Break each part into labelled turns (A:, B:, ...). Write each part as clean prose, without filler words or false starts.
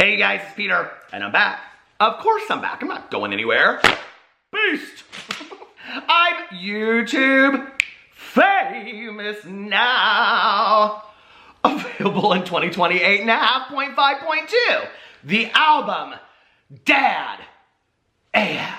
A: Hey guys, it's Peter, and I'm back. Of course I'm back. I'm not going anywhere. Beast! I'm YouTube famous now. Available in 2028.5.2. The album, Dad AF.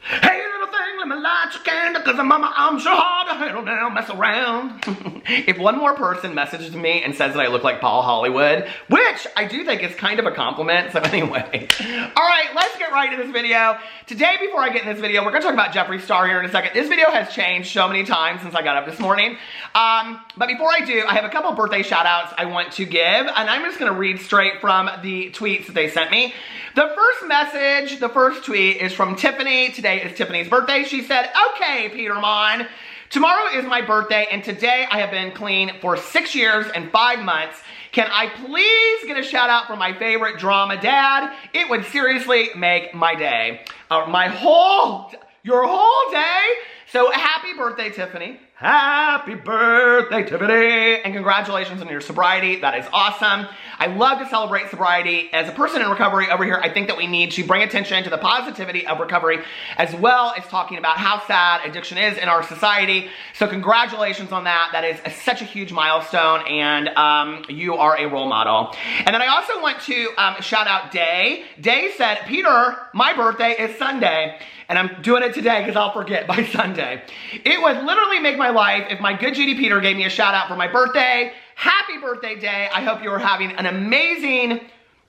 A: Hey little thing, let me light your candle, cause mama, I'm so hard to handle now, mess around. If one more person messages me and says that I look like Paul Hollywood, which I do think is kind of a compliment, so anyway. Alright, let's get right into this video. Today, before I get in this video, we're gonna talk about Jeffree Star here in a second. This video has changed so many times since I got up this morning. But before I do, I have a couple birthday shout outs I want to give, and I'm just gonna read straight from the tweets that they sent me. The first message, the first tweet is from Tiffany. Today is Tiffany's birthday. She said, okay, Peter Monn, tomorrow is my birthday and today I have been clean for 6 years and 5 months. Can I please get a shout out for my favorite drama dad? It would seriously make my day. Your whole day. So happy birthday, Tiffany. Happy birthday, Tiffany. And congratulations on your sobriety. That is awesome. I love to celebrate sobriety. As a person in recovery over here, I think that we need to bring attention to the positivity of recovery, as well as talking about how sad addiction is in our society. So congratulations on that. That is such a huge milestone, and you are a role model. And then I also want to shout out Day. Day said, Peter, my birthday is Sunday. And I'm doing it today because I'll forget by Sunday. It would literally make my life if my good Judy Peter gave me a shout out for my birthday. Happy birthday, Day. I hope you are having an amazing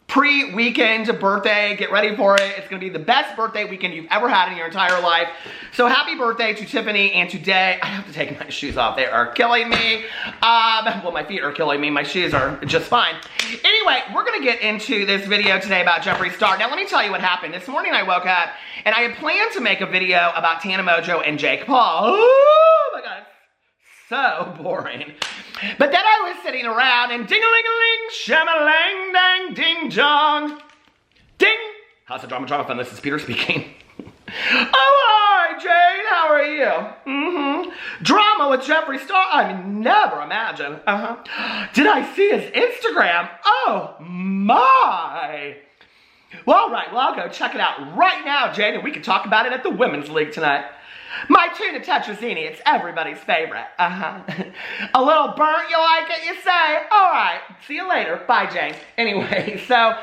A: pre-weekend birthday. Get ready for it. It's going to be the best birthday weekend you've ever had in your entire life. So happy birthday to Tiffany and to Day. I have to take my shoes off. They are killing me. Well, my feet are killing me. My shoes are just fine. Anyway, we're going to get into this video today about Jeffree Star. Now, let me tell you what happened. This morning I woke up and I had planned to make a video about Tana Mojo and Jake Paul. Oh my God. So boring. But then I was sitting around and ding-a-ling-a-ling, sham-a-lang, dang, ding-jong, ding. How's the drama fun? This is Peter speaking. Oh, hi, Jane. How are you? Drama with Jeffree Star? I mean, never imagine. Did I see his Instagram? Oh, my. Well, all right. Well, I'll go check it out right now, Jane, and we can talk about it at the Women's League tonight. My tuna tetrazzini, it's everybody's favorite. A little burnt, you like it, you say? All right, see you later. Bye, Jane. Anyway, so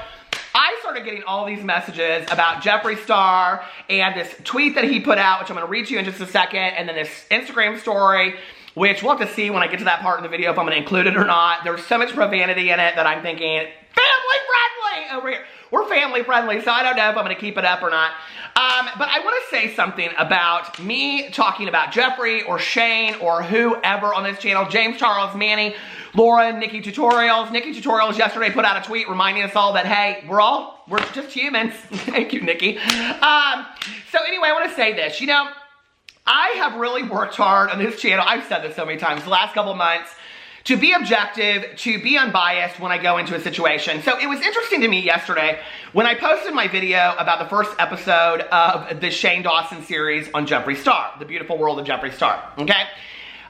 A: I started getting all these messages about Jeffree Star and this tweet that he put out, which I'm going to read to you in just a second, and then this Instagram story, which we'll have to see when I get to that part in the video if I'm going to include it or not. There's so much profanity in it that I'm thinking, family friendly over here. We're family friendly, so I don't know if I'm going to keep it up or not. But I want to say something about me talking about Jeffree or Shane or whoever on this channel. James Charles, Manny, Laura, Nikki Tutorials. Nikki Tutorials yesterday put out a tweet reminding us all that, hey, we're just humans. Thank you, Nikki. So anyway, I want to say this. You know, I have really worked hard on this channel. I've said this so many times the last couple of months, to be objective, to be unbiased when I go into a situation. So it was interesting to me yesterday when I posted my video about the first episode of the Shane Dawson series on Jeffree Star, The Beautiful World of Jeffree Star, okay?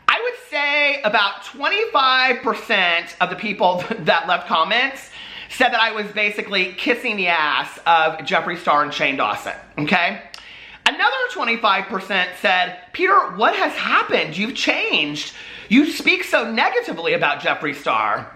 A: I would say about 25% of the people that left comments said that I was basically kissing the ass of Jeffree Star and Shane Dawson, okay? Another 25% said, Peter, what has happened? You've changed. You speak so negatively about Jeffree Star.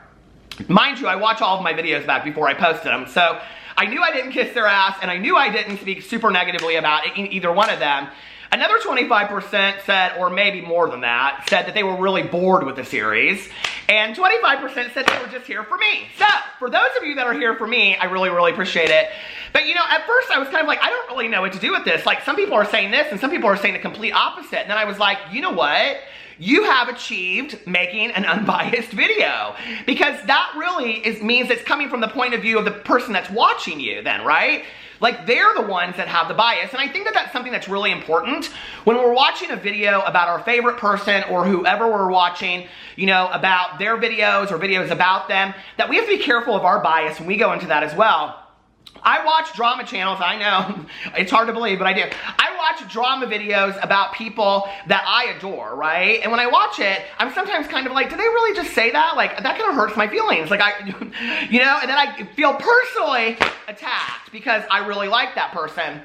A: Mind you, I watch all of my videos back before I posted them, so I knew I didn't kiss their ass, and I knew I didn't speak super negatively about either one of them. Another 25% said, or maybe more than that, said that they were really bored with the series, and 25% said they were just here for me. So, for those of you that are here for me, I really, really appreciate it. But you know, at first I was kind of like, I don't really know what to do with this. Like, some people are saying this, and some people are saying the complete opposite. And then I was like, you know what? You have achieved making an unbiased video, because that really means it's coming from the point of view of the person that's watching you then, right? Like, they're the ones that have the bias, and I think that that's something that's really important when we're watching a video about our favorite person or whoever we're watching, you know, about their videos or videos about them, that we have to be careful of our bias when we go into that as well. I watch drama channels, I know, it's hard to believe, but I do. I watch drama videos about people that I adore, right? And when I watch it, I'm sometimes kind of like, did they really just say that? Like, that kind of hurts my feelings. Like, you know, and then I feel personally attacked because I really like that person.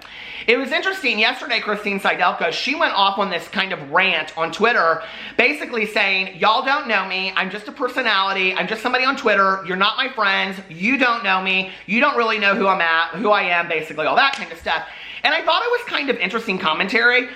A: It was interesting, yesterday, Christine Seidelko, she went off on this kind of rant on Twitter, basically saying, y'all don't know me, I'm just a personality, I'm just somebody on Twitter, you're not my friends, you don't know me, you don't really know who who I am, basically, all that kind of stuff. And I thought it was kind of interesting commentary.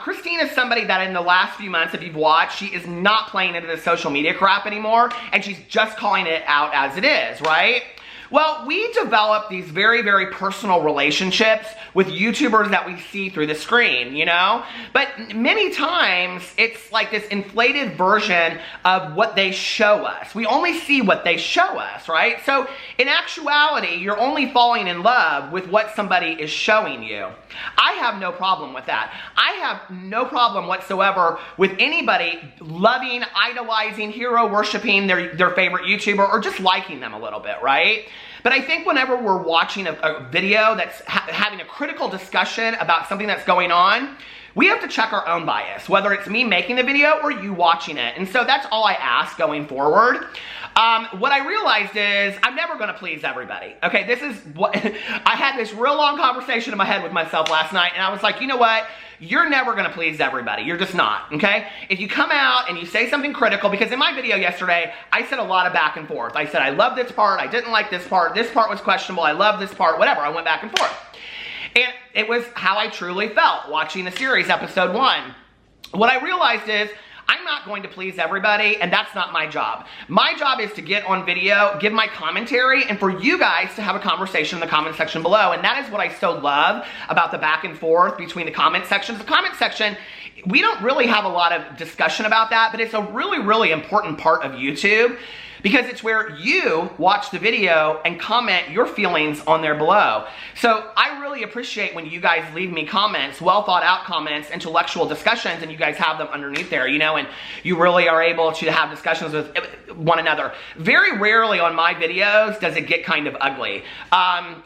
A: Christine is somebody that in the last few months, if you've watched, she is not playing into the social media crap anymore, and she's just calling it out as it is, right? Well, we develop these very, very personal relationships with YouTubers that we see through the screen, you know? But many times, it's like this inflated version of what they show us. We only see what they show us, right? So, in actuality, you're only falling in love with what somebody is showing you. I have no problem with that. I have no problem whatsoever with anybody loving, idolizing, hero worshiping their favorite YouTuber or just liking them a little bit, right? But I think whenever we're watching a video that's having a critical discussion about something that's going on, we have to check our own bias, whether it's me making the video or you watching it. And so that's all I ask going forward. What I realized is I'm never going to please everybody. Okay, this is what I had this real long conversation in my head with myself last night, and I was like, you know what? You're never going to please everybody. You're just not, okay? If you come out and you say something critical, because in my video yesterday, I said a lot of back and forth. I said, I love this part, I didn't like this part was questionable, I love this part, whatever. I went back and forth. And it was how I truly felt watching the series, episode 1. What I realized is, I'm not going to please everybody, and that's not my job. My job is to get on video, give my commentary, and for you guys to have a conversation in the comment section below. And that is what I so love about the back and forth between the comment sections. The comment section, we don't really have a lot of discussion about that, but it's a really, really important part of YouTube, because it's where you watch the video and comment your feelings on there below. So I really appreciate when you guys leave me comments, well thought out comments, intellectual discussions, and you guys have them underneath there, you know, and you really are able to have discussions with one another. Very rarely on my videos does it get kind of ugly.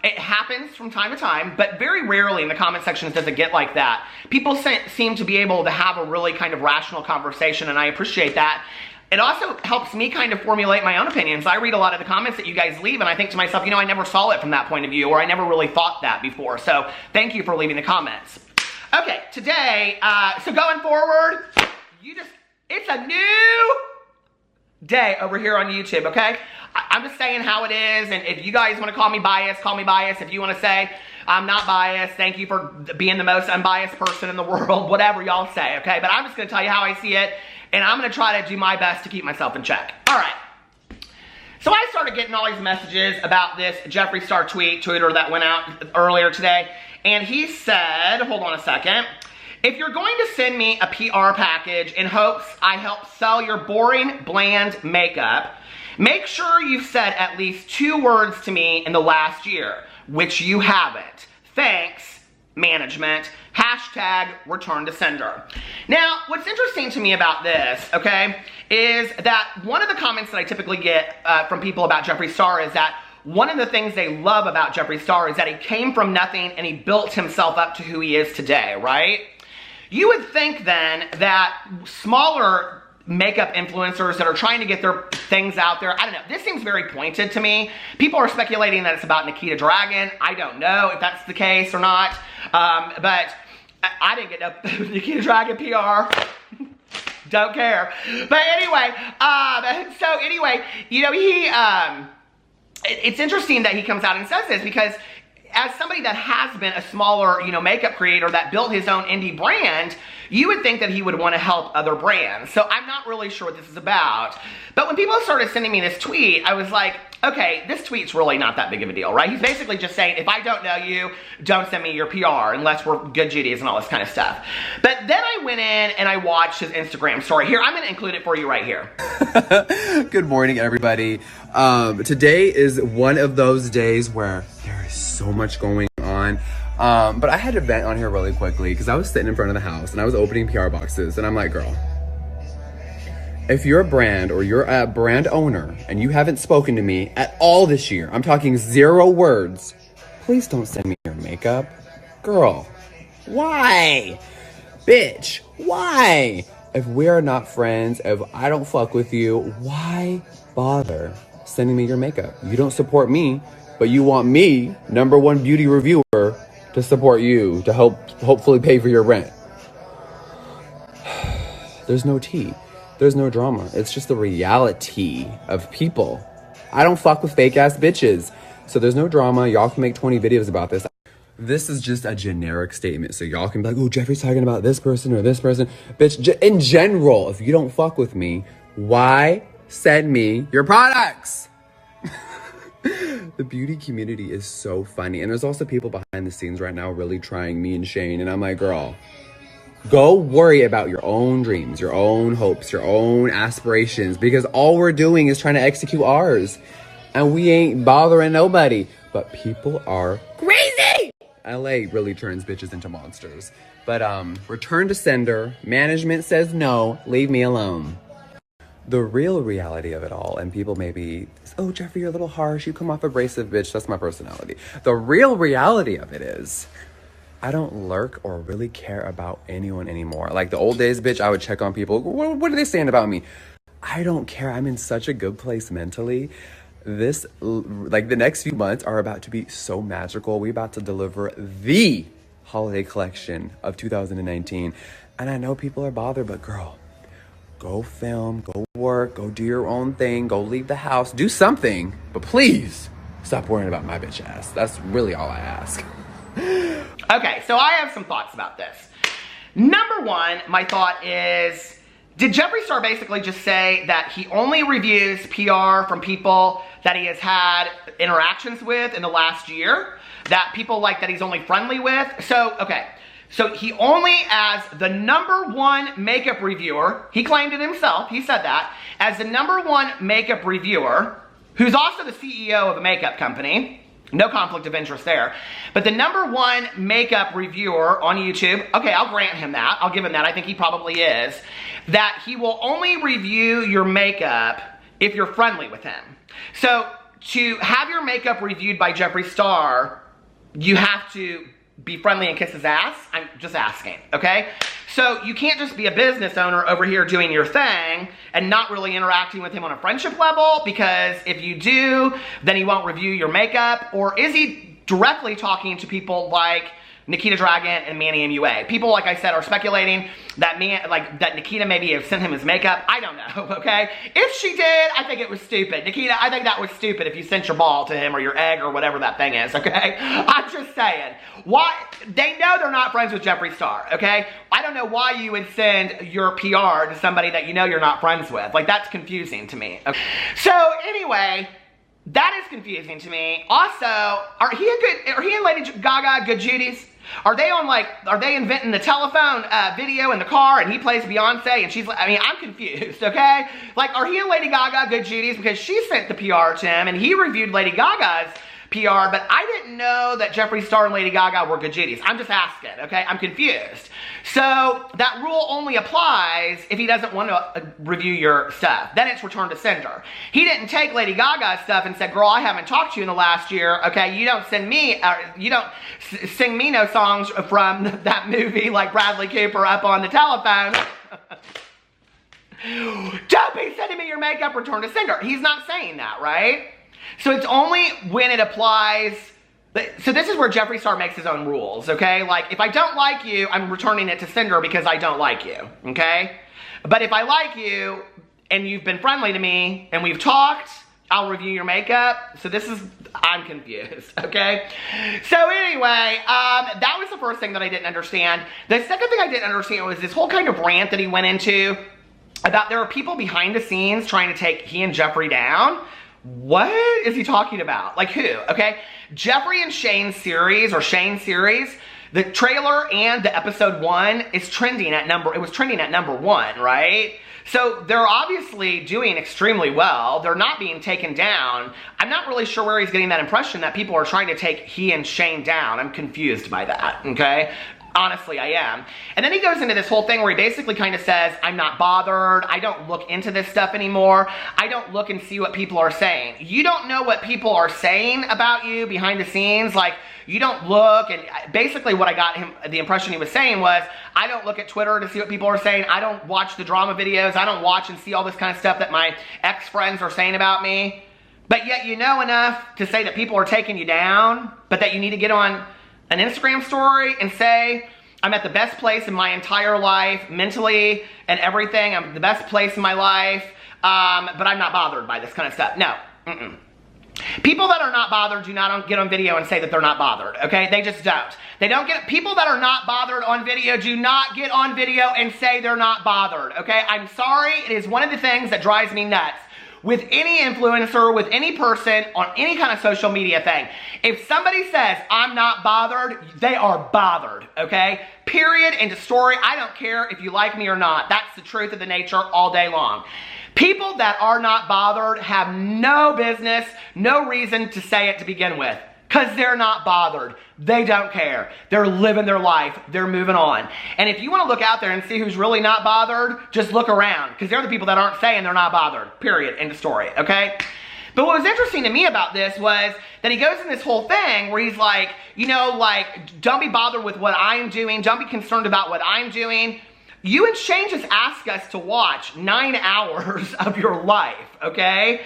A: It happens from time to time, but very rarely in the comment sections does it get like that. People seem to be able to have a really kind of rational conversation, and I appreciate that. It also helps me kind of formulate my own opinions. I read a lot of the comments that you guys leave, and I think to myself, you know, I never saw it from that point of view, or I never really thought that before. So thank you for leaving the comments. Okay, today, so going forward, it's a new day over here on YouTube, okay? I'm just saying how it is, and if you guys want to call me biased, call me biased. If you want to say I'm not biased, thank you for being the most unbiased person in the world, whatever y'all say, okay? But I'm just going to tell you how I see it, and I'm going to try to do my best to keep myself in check. All right. So I started getting all these messages about this Jeffree Star tweeter that went out earlier today, and he said, hold on a second, if you're going to send me a PR package in hopes I help sell your boring, bland makeup, make sure you've said at least 2 words to me in the last year, which you haven't. Thanks, management. Hashtag return to sender. Now, what's interesting to me about this, okay, is that one of the comments that I typically get from people about Jeffree Star is that one of the things they love about Jeffree Star is that he came from nothing and he built himself up to who he is today, right? You would think then that smaller makeup influencers that are trying to get their things out there, I don't know, this seems very pointed to me. People are speculating that it's about Nikita Dragun. I don't know if that's the case or not, but I didn't get no Nikita Dragun PR. Don't care. But anyway, so anyway, you know, it's interesting that he comes out and says this, because as somebody that has been a smaller, you know, makeup creator that built his own indie brand, you would think that he would want to help other brands. So I'm not really sure what this is about. But when people started sending me this tweet, I was like, okay, this tweet's really not that big of a deal, right? He's basically just saying, if I don't know you, don't send me your PR unless we're good Judies and all this kind of stuff. But then I went in and I watched his Instagram story. Here, I'm going to include it for you right here.
B: Good morning, everybody. Today is one of those days where there is so much going on. But I had to vent on here really quickly because I was sitting in front of the house and I was opening PR boxes and I'm like, girl, if you're a brand or you're a brand owner and you haven't spoken to me at all this year, I'm talking 0 words, please don't send me your makeup. Girl, Why? Bitch, why? If we are not friends, if I don't fuck with you, why bother sending me your makeup? You don't support me, but you want me, #1 beauty reviewer, to support you, to hopefully pay for your rent. There's no tea. There's no drama. It's just the reality of people. I don't fuck with fake ass bitches. So there's no drama. Y'all can make 20 videos about this. This is just a generic statement. So y'all can be like, oh, Jeffree's talking about this person or this person. Bitch, in general, if you don't fuck with me, why send me your products? The beauty community is so funny. And there's also people behind the scenes right now really trying me and Shane. And I'm like, girl, go worry about your own dreams, your own hopes, your own aspirations. Because all we're doing is trying to execute ours. And we ain't bothering nobody. But people are crazy. LA really turns bitches into monsters. But return to sender. Management says no. Leave me alone. The real reality of it all, and people may be, oh, Jeffree, you're a little harsh. You come off abrasive, bitch. That's my personality. The real reality of it is, I don't lurk or really care about anyone anymore. Like the old days, bitch, I would check on people. What are they saying about me? I don't care. I'm in such a good place mentally. Like the next few months are about to be so magical. We're about to deliver the holiday collection of 2019. And I know people are bothered, but girl, go film, go work, go do your own thing, go leave the house, do something. But please, stop worrying about my bitch ass. That's really all I ask.
A: Okay, so I have some thoughts about this. #1, my thought is, did Jeffree Star basically just say that he only reviews PR from people that he has had interactions with in the last year? That people like that he's only friendly with? So, okay. So he only, as the #1 makeup reviewer, he claimed it himself, he said that, as the #1 makeup reviewer, who's also the CEO of a makeup company, no conflict of interest there, but the #1 makeup reviewer on YouTube, okay, I'll grant him that, I'll give him that, I think he probably is, that he will only review your makeup if you're friendly with him. So to have your makeup reviewed by Jeffree Star, you have to be friendly and kiss his ass? I'm just asking, okay? So you can't just be a business owner over here doing your thing and not really interacting with him on a friendship level, because if you do, then he won't review your makeup. Or is he directly talking to people like Nikita Dragun and Manny Mua? People, like I said, are speculating that that Nikita maybe have sent him his makeup. I don't know, okay? If she did, I think it was stupid. Nikita, I think that was stupid if you sent your ball to him or your egg or whatever that thing is, okay? I'm just saying. Why? They know they're not friends with Jeffree Star, okay? I don't know why you would send your PR to somebody that you know you're not friends with. Like, that's confusing to me. Okay? So, anyway, that is confusing to me. Also, are he and Lady Gaga good Judies? Are they inventing the telephone video in the car and he plays Beyonce and she's like, I mean, I'm confused, okay? Like, are he and Lady Gaga good Judies? Because she sent the PR to him and he reviewed Lady Gaga's PR, but I didn't know that Jeffree Star and Lady Gaga were good Judies. I'm just asking, okay? I'm confused. So that rule only applies if he doesn't want to review your stuff. Then it's return to sender. He didn't take Lady Gaga's stuff and said, girl, I haven't talked to you in the last year, okay? You don't sing me no songs from that movie like Bradley Cooper up on the telephone. Don't be sending me your makeup, return to sender. He's not saying that, right? So it's only when it applies. So this is where Jeffree Star makes his own rules, okay? Like, if I don't like you, I'm returning it to sender because I don't like you, okay? But if I like you, and you've been friendly to me, and we've talked, I'll review your makeup. So I'm confused, okay? So anyway, that was the first thing that I didn't understand. The second thing I didn't understand was this whole kind of rant that he went into about there are people behind the scenes trying to take he and Jeffree down. What is he talking about? Like who? Okay, Jeffree and Shane's series, the trailer and the episode 1 is trending at it was trending at #1, right? So they're obviously doing extremely well. They're not being taken down. I'm not really sure where he's getting that impression that people are trying to take he and Shane down. I'm confused by that, okay? Honestly, I am. And then he goes into this whole thing where he basically kind of says, I'm not bothered. I don't look into this stuff anymore. I don't look and see what people are saying. You don't know what people are saying about you behind the scenes. Like, you don't look, and basically what I got him, the impression he was saying was, I don't look at Twitter to see what people are saying. I don't watch the drama videos. I don't watch and see all this kind of stuff that my ex-friends are saying about me. But yet you know enough to say that people are taking you down, but that you need to get on an Instagram story and say, I'm at the best place in my entire life, mentally and everything. I'm at the best place in my life, but I'm not bothered by this kind of stuff. No. People that are not bothered do not get on video and say that they're not bothered, okay? They just don't. They don't get, people that are not bothered on video do not get on video and say they're not bothered, okay? I'm sorry, it is one of the things that drives me nuts. With any influencer, with any person, on any kind of social media thing. If somebody says, I'm not bothered, they are bothered, okay? Period, end of story. I don't care if you like me or not. That's the truth of the nature all day long. People that are not bothered have no business, no reason to say it to begin with. Because they're not bothered. They don't care. They're living their life. They're moving on. And if you want to look out there and see who's really not bothered, just look around. Because they're the people that aren't saying they're not bothered. Period. End of story. Okay? But what was interesting to me about this was that he goes in this whole thing where he's like, you know, like, don't be bothered with what I'm doing. Don't be concerned about what I'm doing. You and Shane just asked us to watch 9 hours of your life, okay?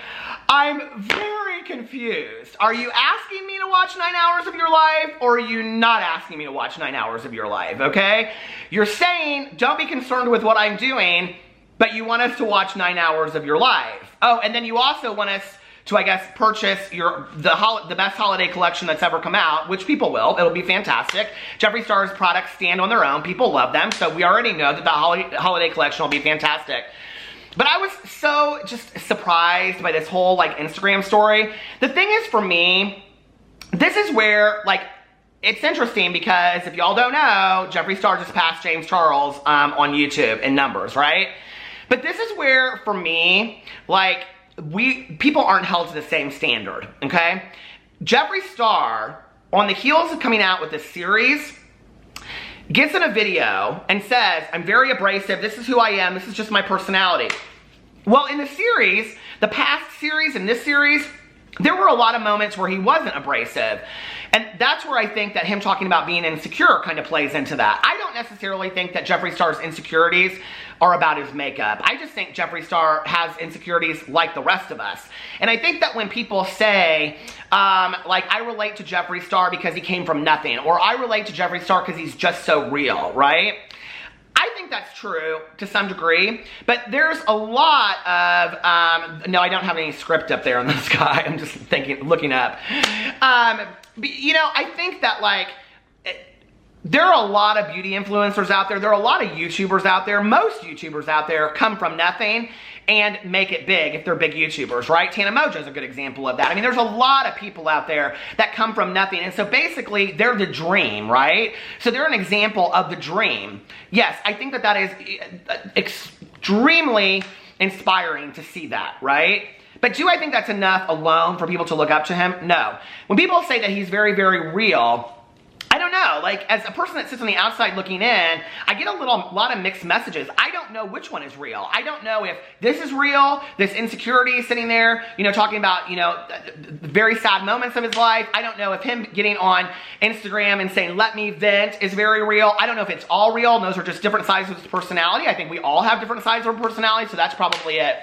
A: I'm very confused. Are you asking me to watch 9 hours of your life, or are you not asking me to watch 9 hours of your life, okay? You're saying, don't be concerned with what I'm doing, but you want us to watch 9 hours of your life. Oh, and then you also want us to, I guess, purchase the best holiday collection that's ever come out, which people will. It'll be fantastic. Jeffree Star's products stand on their own. People love them, so we already know that the holiday collection will be fantastic. But I was so just surprised by this whole, like, Instagram story. The thing is, for me, this is where, like, it's interesting because if y'all don't know, Jeffree Star just passed James Charles on YouTube in numbers, right? But this is where, for me, like, people aren't held to the same standard, okay? Jeffree Star, on the heels of coming out with this series, gets in a video and says, I'm very abrasive, this is who I am, this is just my personality. Well, in the series, the past series and this series, there were a lot of moments where he wasn't abrasive. And that's where I think that him talking about being insecure kind of plays into that. I don't necessarily think that Jeffree Star's insecurities are about his makeup. I just think Jeffree Star has insecurities like the rest of us. And I think that when people say, like, I relate to Jeffree Star because he came from nothing, or I relate to Jeffree Star because he's just so real, right? I think that's true to some degree, but there's a lot of, no, I don't have any script up there on this guy. I'm just thinking, looking up. You know, I think that, like, there are a lot of beauty influencers out there. There are a lot of YouTubers out there. Most YouTubers out there come from nothing and make it big if they're big YouTubers, right? Tana Mojo's a good example of that. I mean, there's a lot of people out there that come from nothing. And so basically, they're the dream, right? So they're an example of the dream. Yes, I think that that is extremely inspiring to see that, right? But do I think that's enough alone for people to look up to him? No. When people say that he's very, very real, I don't know. Like, as a person that sits on the outside looking in, I get a lot of mixed messages. I don't know which one is real. I don't know if this is real, this insecurity sitting there, you know, talking about, you know, very sad moments of his life. I don't know if him getting on Instagram and saying, let me vent, is very real. I don't know if it's all real, and those are just different sides of his personality. I think we all have different sides of our personality, so that's probably it.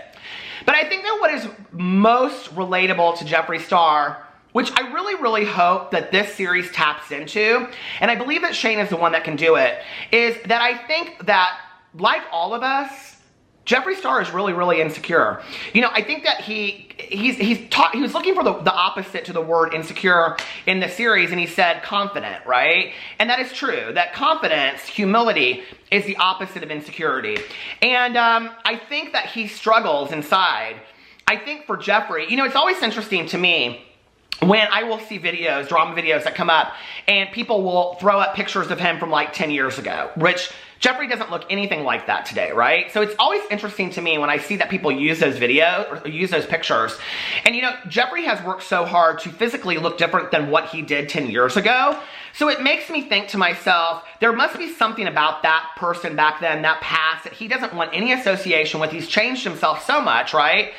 A: But I think that what is most relatable to Jeffree Star, which I really, really hope that this series taps into, and I believe that Shane is the one that can do it, is that I think that, like all of us, Jeffree Star is really, really insecure. You know, I think that he was looking for the opposite to the word insecure in the series, and he said confident, right? And that is true. That confidence, humility, is the opposite of insecurity. And I think that he struggles inside. I think for Jeffree, you know, it's always interesting to me when I will see videos, drama videos that come up, and people will throw up pictures of him from like 10 years ago, which Jeffree doesn't look anything like that today, right? So it's always interesting to me when I see that people use those videos, or use those pictures. And you know, Jeffree has worked so hard to physically look different than what he did 10 years ago. So it makes me think to myself, there must be something about that person back then, that past, that he doesn't want any association with. He's changed himself so much, right?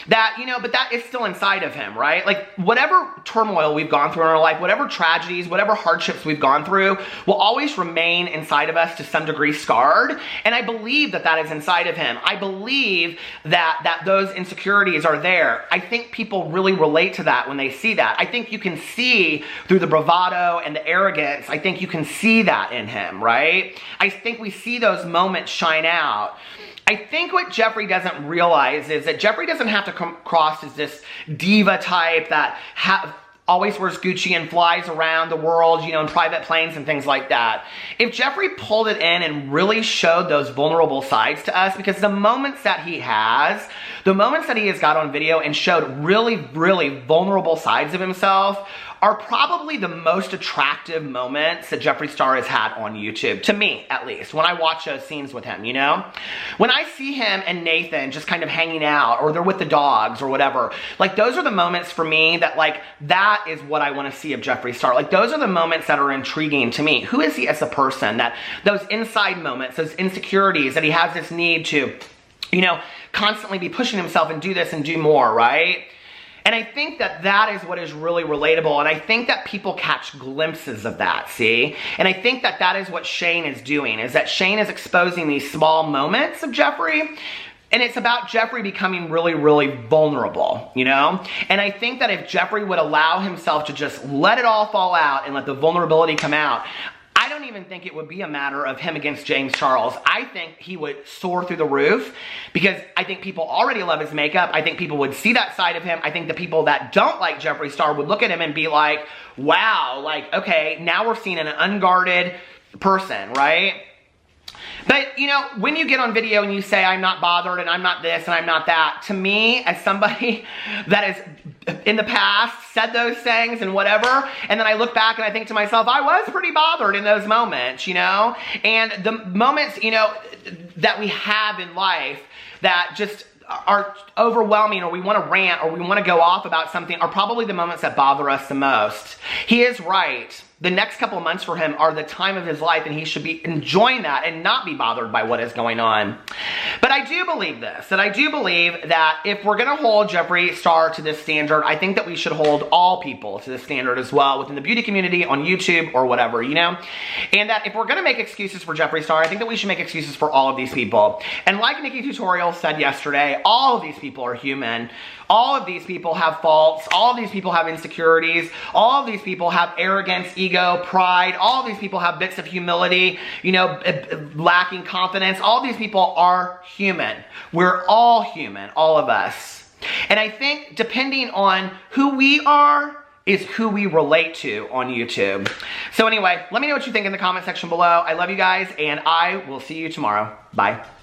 A: That, you know, but that is still inside of him, right? Like, whatever turmoil we've gone through in our life, whatever tragedies, whatever hardships we've gone through, will always remain inside of us to some degree scarred. And I believe that that is inside of him. I believe that those insecurities are there. I think people really relate to that when they see that. I think you can see through the bravado and the arrogance, I think you can see that in him, right? I think we see those moments shine out. I think what Jeffree doesn't realize is that Jeffree doesn't have to come across as this diva type that always wears Gucci and flies around the world, you know, in private planes and things like that. If Jeffree pulled it in and really showed those vulnerable sides to us, because the moments that he has got on video and showed really, really vulnerable sides of himself are probably the most attractive moments that Jeffree Star has had on YouTube, to me at least, when I watch those scenes with him, you know? When I see him and Nathan just kind of hanging out, or they're with the dogs or whatever, like those are the moments for me that like, that is what I want to see of Jeffree Star. Like those are the moments that are intriguing to me. Who is he as a person? That those inside moments, those insecurities, that he has this need to, you know, constantly be pushing himself and do this and do more, right? And I think that that is what is really relatable, and I think that people catch glimpses of that, see? And I think that that is what Shane is doing, is that Shane is exposing these small moments of Jeffree, and it's about Jeffree becoming really, really vulnerable, you know? And I think that if Jeffree would allow himself to just let it all fall out and let the vulnerability come out, I don't even think it would be a matter of him against James Charles. I think he would soar through the roof, because I think people already love his makeup. I think people would see that side of him. I think the people that don't like Jeffree Star would look at him and be like, wow, like, okay, now we're seeing an unguarded person, right? But, you know, when you get on video and you say, I'm not bothered and I'm not this and I'm not that, to me, as somebody that has in the past said those things and whatever, and then I look back and I think to myself, I was pretty bothered in those moments, you know? And the moments, you know, that we have in life that just are overwhelming, or we want to rant, or we want to go off about something, are probably the moments that bother us the most. He is right. The next couple of months for him are the time of his life, and he should be enjoying that and not be bothered by what is going on. But I do believe this, that I do believe that if we're going to hold Jeffree Star to this standard, I think that we should hold all people to this standard as well, within the beauty community, on YouTube, or whatever, you know? And that if we're going to make excuses for Jeffree Star, I think that we should make excuses for all of these people. And like Nikki Tutorial said yesterday, all of these people are human. All of these people have faults. All of these people have insecurities. All of these people have arrogance, ego, pride. All of these people have bits of humility, you know, lacking confidence. All of these people are human. We're all human, all of us. And I think depending on who we are is who we relate to on YouTube. So anyway, let me know what you think in the comment section below. I love you guys, and I will see you tomorrow. Bye.